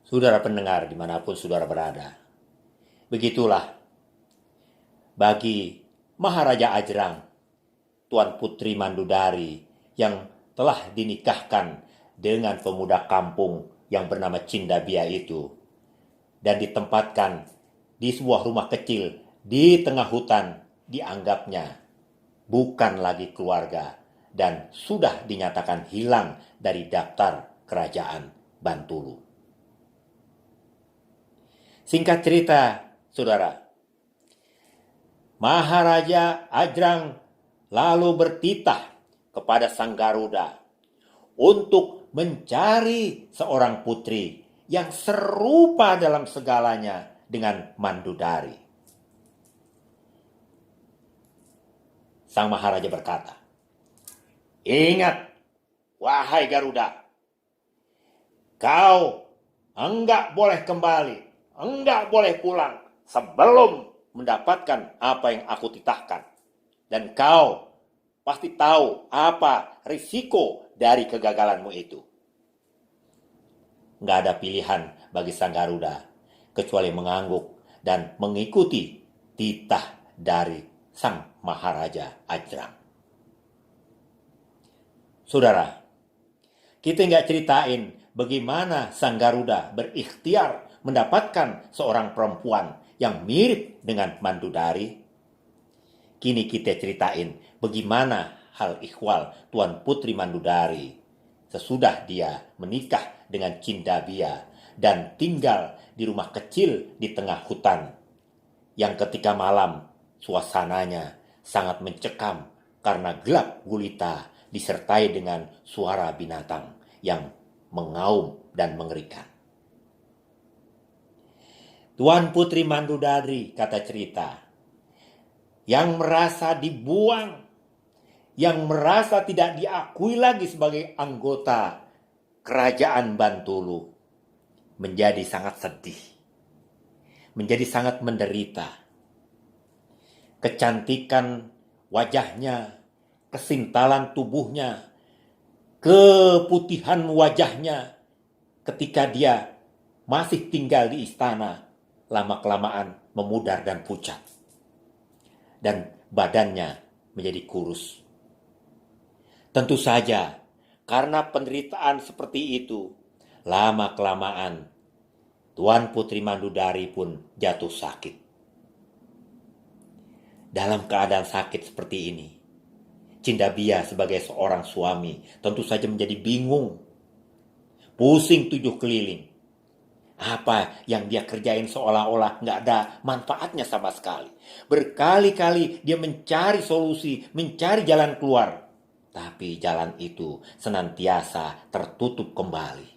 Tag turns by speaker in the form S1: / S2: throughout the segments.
S1: Saudara pendengar dimanapun saudara berada, begitulah bagi Maharaja Ajrang, Tuan Putri Mandudari yang telah dinikahkan dengan pemuda kampung yang bernama Cindabia itu dan ditempatkan di sebuah rumah kecil di tengah hutan, dianggapnya bukan lagi keluarga dan sudah dinyatakan hilang dari daftar kerajaan Bantulu. Singkat cerita, saudara, Maharaja Ajrang lalu bertitah kepada Sang Garuda untuk mencari seorang putri yang serupa dalam segalanya dengan Mandudari. Sang Maharaja berkata, "Ingat, wahai Garuda, kau enggak boleh kembali, enggak boleh pulang sebelum mendapatkan apa yang aku titahkan. Dan kau pasti tahu apa risiko dari kegagalanmu itu." Nggak ada pilihan bagi Sang Garuda kecuali mengangguk dan mengikuti titah dari Sang Maharaja Ajrang. Saudara, kita nggak ceritain bagaimana Sang Garuda berikhtiar mendapatkan seorang perempuan yang mirip dengan Mandudari. Kini kita ceritain bagaimana hal ihwal Tuan Putri Mandudari sesudah dia menikah dengan Cindabia dan tinggal di rumah kecil di tengah hutan yang ketika malam suasananya sangat mencekam karena gelap gulita disertai dengan suara binatang yang mengaum dan mengerikan. Tuan Putri Mandudari, kata cerita, yang merasa dibuang, yang merasa tidak diakui lagi sebagai anggota kerajaan Bantulu, menjadi sangat sedih, menjadi sangat menderita. Kecantikan wajahnya, kesintalan tubuhnya, keputihan wajahnya ketika dia masih tinggal di istana, lama-kelamaan memudar dan pucat. Dan badannya menjadi kurus. Tentu saja, karena penderitaan seperti itu, lama-kelamaan Tuan Putri Mandudari pun jatuh sakit. Dalam keadaan sakit seperti ini, Cindabia sebagai seorang suami tentu saja menjadi bingung, pusing tujuh keliling. Apa yang dia kerjain seolah-olah nggak ada manfaatnya sama sekali. Berkali-kali dia mencari solusi, mencari jalan keluar. Tapi jalan itu senantiasa tertutup kembali.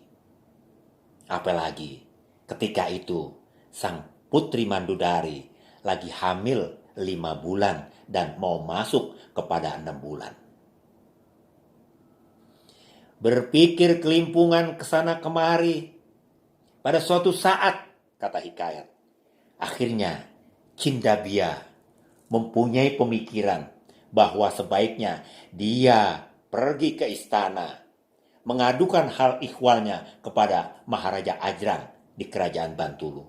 S1: Apalagi ketika itu Sang Putri Mandudari lagi hamil 5 bulan dan mau masuk kepada 6 bulan. Berpikir kelimpungan kesana kemari. Pada suatu saat, kata hikayat, akhirnya Cindabia mempunyai pemikiran bahwa sebaiknya dia pergi ke istana, mengadukan hal ihwalnya kepada Maharaja Ajrang di kerajaan Bantulu.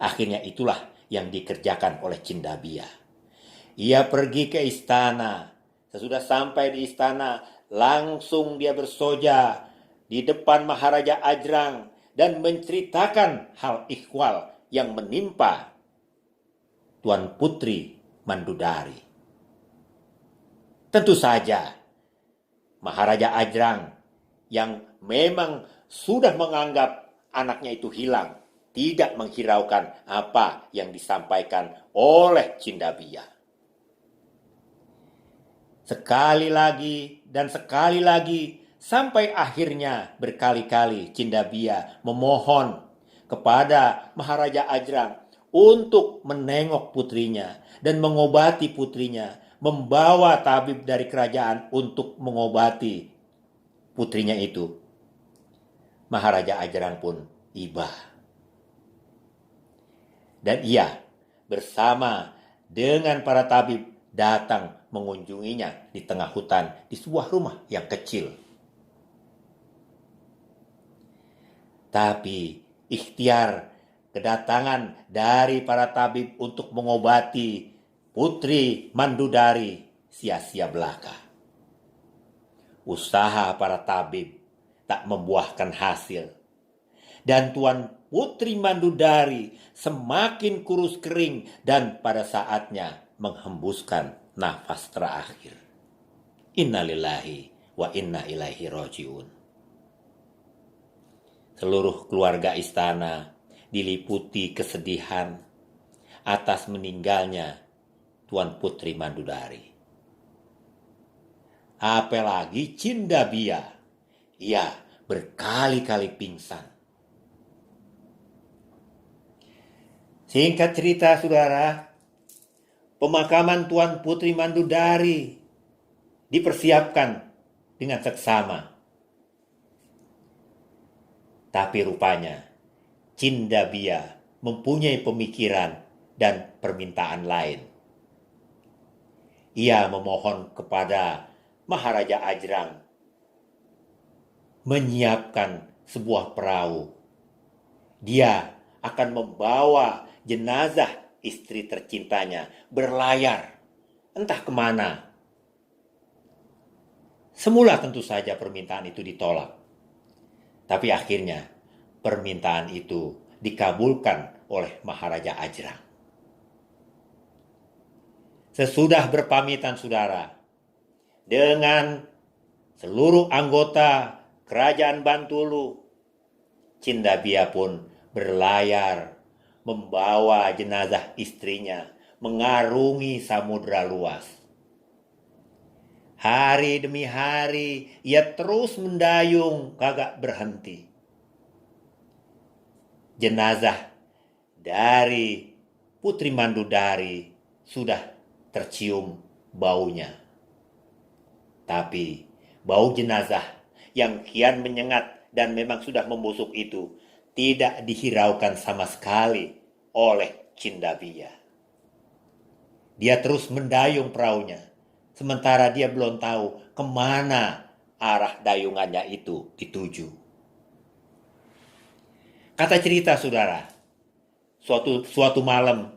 S1: Akhirnya itulah yang dikerjakan oleh Cindabia. Ia pergi ke istana. Sesudah sampai di istana, langsung dia bersoja di depan Maharaja Ajrang dan menceritakan hal ihwal yang menimpa Tuan Putri Mandudari. Tentu saja Maharaja Ajrang yang memang sudah menganggap anaknya itu hilang, tidak menghiraukan apa yang disampaikan oleh Cindabia. Sekali lagi dan sekali lagi, sampai akhirnya berkali-kali Cindabia memohon kepada Maharaja Ajrang untuk menengok putrinya dan mengobati putrinya, membawa tabib dari kerajaan untuk mengobati putrinya itu. Maharaja Ajrang pun iba. Dan ia bersama dengan para tabib datang mengunjunginya di tengah hutan di sebuah rumah yang kecil. Tapi ikhtiar kedatangan dari para tabib untuk mengobati Putri Mandudari sia-sia belaka. Usaha para tabib tak membuahkan hasil. Dan Tuan Putri Mandudari semakin kurus kering dan pada saatnya menghembuskan nafas terakhir. Innalillahi wa inna ilaihi rajiun. Seluruh keluarga istana diliputi kesedihan atas meninggalnya Tuan Putri Mandudari. Apalagi Cindabia, ia berkali-kali pingsan. Singkat cerita, saudara, pemakaman Tuan Putri Mandudari dipersiapkan dengan seksama. Tapi rupanya Cindabia mempunyai pemikiran dan permintaan lain. Ia memohon kepada Maharaja Ajrang menyiapkan sebuah perahu. Dia akan membawa jenazah istri tercintanya berlayar entah kemana. Semula tentu saja permintaan itu ditolak. Tapi akhirnya permintaan itu dikabulkan oleh Maharaja Ajrang. Sesudah berpamitan, saudara, dengan seluruh anggota kerajaan Bantulu, Cindabia pun berlayar membawa jenazah istrinya mengarungi samudra luas. Hari demi hari ia terus mendayung kagak berhenti. Jenazah dari Putri Mandudari sudah tercium baunya. Tapi bau jenazah yang kian menyengat dan memang sudah membusuk itu tidak dihiraukan sama sekali oleh Cindabia. Dia terus mendayung perahunya, sementara dia belum tahu kemana arah dayungannya itu dituju. Kata cerita, saudara, suatu malam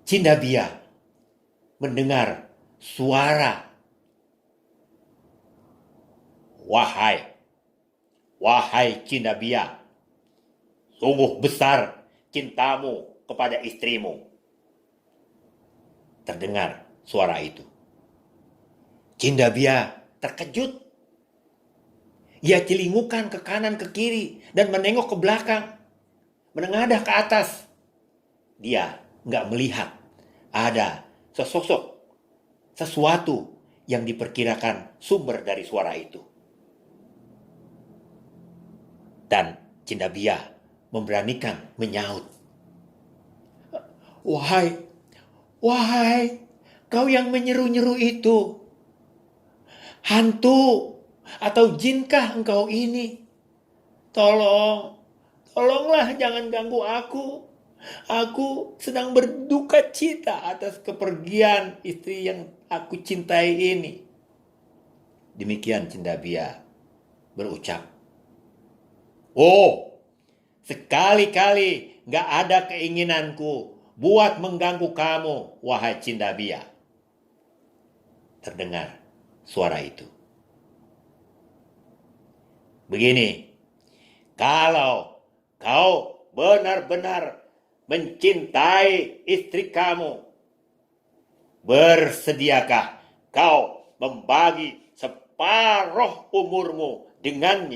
S1: Cindabia mendengar suara, Wahai Cindabia, sungguh besar cintamu kepada istrimu. Terdengar suara itu. Cindabia terkejut. Ia celingukan ke kanan ke kiri dan menengok ke belakang, menengadah ke atas. Dia nggak melihat ada sesuatu yang diperkirakan sumber dari suara itu. Dan Cindabia memberanikan menyaut. Wahai, kau yang menyeru-nyeru itu, hantu atau jinkah engkau ini? Tolonglah jangan ganggu aku. Aku sedang berduka cita atas kepergian istri yang aku cintai ini. Demikian Cindabia berucap. Sekali-kali gak ada keinginanku buat mengganggu kamu, wahai Cindabia. Terdengar suara itu. Begini, kalau kau benar-benar mencintai istri kamu, bersediakah kau membagi separuh umurmu dengan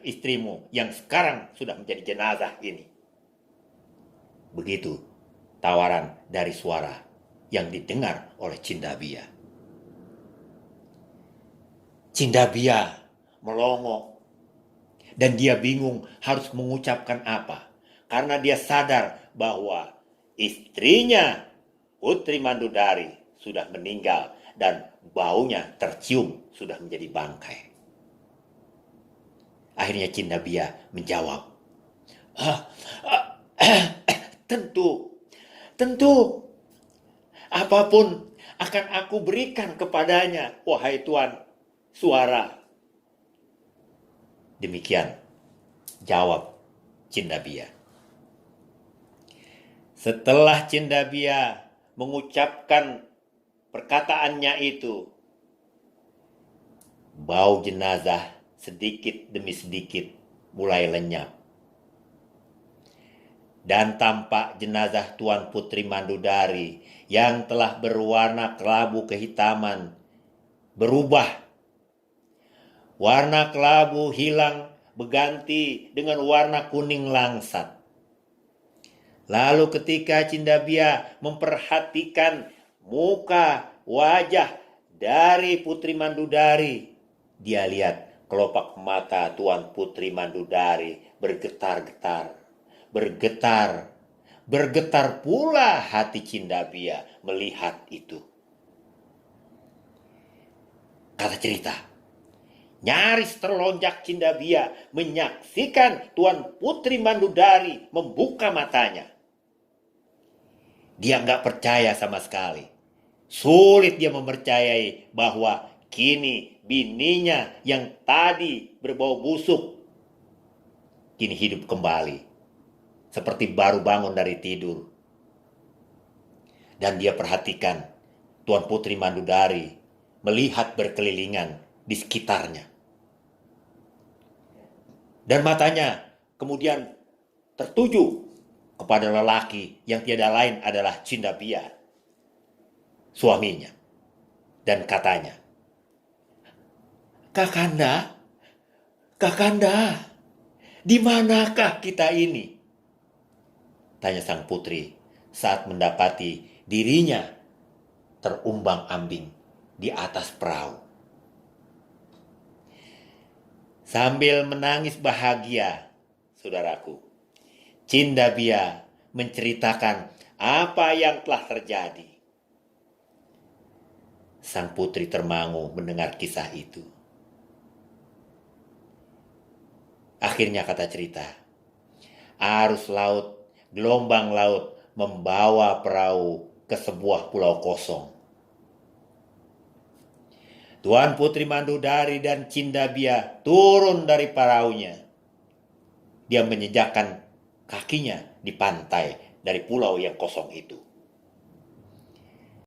S1: istrimu yang sekarang sudah menjadi jenazah ini? Begitu tawaran dari suara yang didengar oleh Cindabia. Cindabia melongo dan dia bingung harus mengucapkan apa, karena dia sadar bahwa istrinya Putri Mandudari sudah meninggal dan baunya tercium sudah menjadi bangkai. Akhirnya Cindabia menjawab, Tentu, apapun akan aku berikan kepadanya, wahai Tuan Suara. Demikian jawab Cindabia. Setelah Cindabia mengucapkan perkataannya itu, bau jenazah sedikit demi sedikit mulai lenyap. Dan tampak jenazah Tuan Putri Mandudari yang telah berwarna kelabu kehitaman berubah. Warna kelabu hilang berganti dengan warna kuning langsat. Lalu ketika Cindabia memperhatikan muka wajah dari Putri Mandudari, dia lihat kelopak mata Tuan Putri Mandudari bergetar-getar. Bergetar pula hati Cindabia melihat itu. Kata cerita, nyaris terlonjak Cindabia menyaksikan Tuan Putri Mandudari membuka matanya. Dia nggak percaya sama sekali. Sulit dia mempercayai bahwa kini bininya yang tadi berbau busuk kini hidup kembali, seperti baru bangun dari tidur. Dan dia perhatikan Tuan Putri Mandudari melihat berkelilingan di sekitarnya. Dan matanya kemudian tertuju kepada lelaki yang tiada lain adalah Cindabia, suaminya. Dan katanya, Kakanda, di manakah kita ini? Tanya sang putri saat mendapati dirinya terumbang-ambing di atas perahu. Sambil menangis bahagia, saudaraku, Cindabia menceritakan apa yang telah terjadi. Sang putri termangu mendengar kisah itu. Akhirnya kata cerita, arus laut, gelombang laut membawa perahu ke sebuah pulau kosong. Tuan Putri Mandudari dan Cindabia turun dari perahunya. Dia menjejakkan kakinya di pantai dari pulau yang kosong itu.